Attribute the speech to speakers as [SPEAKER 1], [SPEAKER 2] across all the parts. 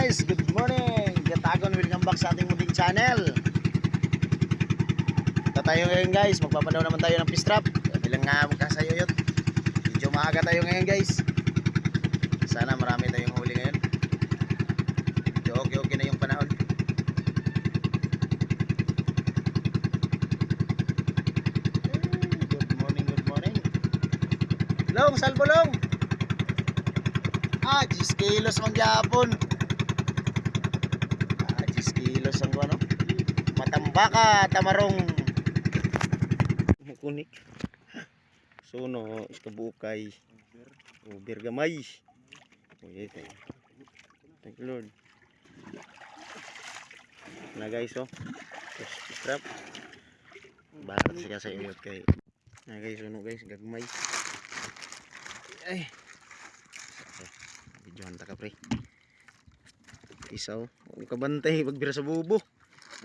[SPEAKER 1] guys, good morning. Gatagon, welcome back sa ating munting channel. Ito tayo ngayon guys, magpapanaw naman tayo ng fish trap. Bilang nga magkasayot. Medyo maaga tayo ngayon guys. Sana marami tayong huli ngayon. Medyo okay na yung panahon. Good morning, good morning. Long, salbolong. 10 kilos ang gyapon. 10 kilos ang ano? Matambaka, tamarong. Mukunik. Suno, iskabukay. Uber gamay. Oye, tayo. Thank you Lord. Na guys, oh. Strap. Barat siya sa inyo kay. Na guys, suno guys, gagmay. Ay. Videohan ta ka pre. Isaw, huwag ka bantay pagbira sa bubo.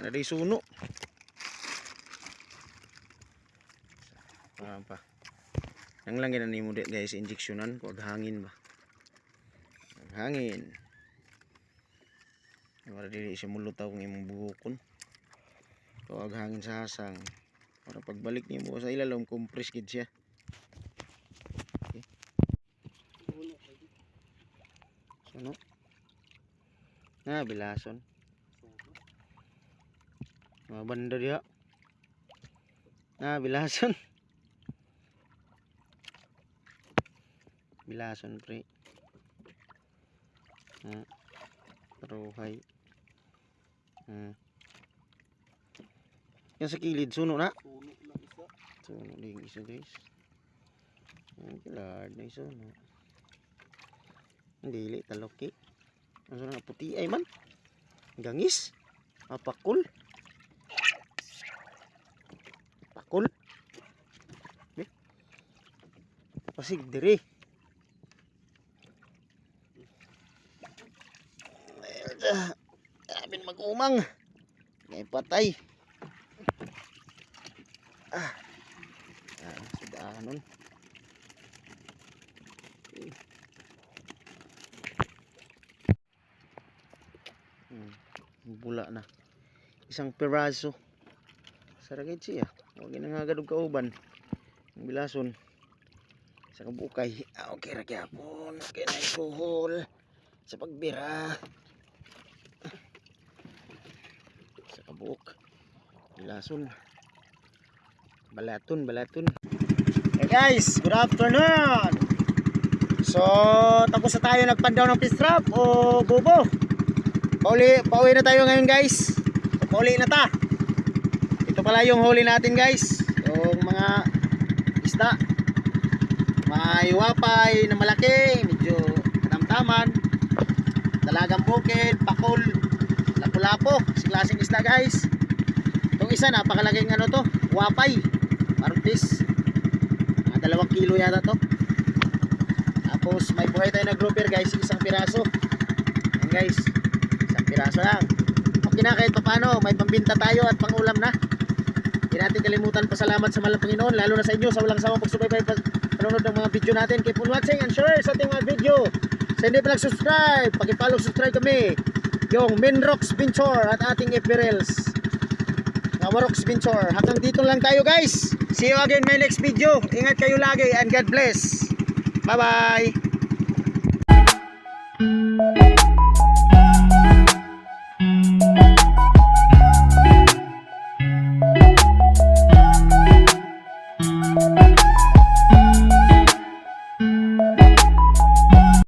[SPEAKER 1] Ano day suno. Pa. Ang lang ganun mo guys, injeksyonan ko ag hangin ba. Ang hangin. Para dili siya mulutaw ng imong bugokon. Ko ag hangin sa hasang. Para pagbalik niyo mo sa ilalom compress gid siya. Ano? Bilason. Mga banda diha. Bilason. Bilason pre. Paruhay. Yan sa kilid suno na. Suno ding isa guys. Yan kilard na isa no. Dili taloki. Ano na puti ay man. Gangis. Apakul. Pakul. Pasig diri. Amin mag-umang. Ngay patay. Sudahanon. Bula na. Isang peraso. Saragay siya. Huwag na nga gadog kauban. Ang bilason. Sa kabukay. Okay ra gyapon. Okay na ikuhol. Sa pagbira. Sa kabuk. Bilason. Balaton. Hey guys, good afternoon. So, tapos na tayo nagpandaw ng fish trap o bubo. Pauwi na tayo ngayon guys. Pauwi na ta. Ito pala yung huli natin guys. Yung mga isda. May wapay na malaki. Medyo katamtaman. Dalagang bukid. Pakol. Lapu-lapo. Klaseng isda guys. Itong isa napakalaking ano to. Wapay. Marupis. Mga 2 kilo yata to. Tapos may buhay tayo na grouper guys. Isang piraso. Yan guys. Piraso lang. Okay na kahit paano, may pambinta tayo at pangulam na. Hindi natin kalimutan pasalamat sa mahal na Panginoon, lalo na sa inyo sa walang sawang pagsubaybay panonood ng mga video natin. Keep on watching and share sa ating mga video. Sa hindi pa nag-subscribe, pakipollow, subscribe kami. Yung Minrox Venture at ating FBRels. Warox Venture. Hanggang dito lang tayo guys. See you again in my next video. Ingat kayo lagi and God bless. Bye bye.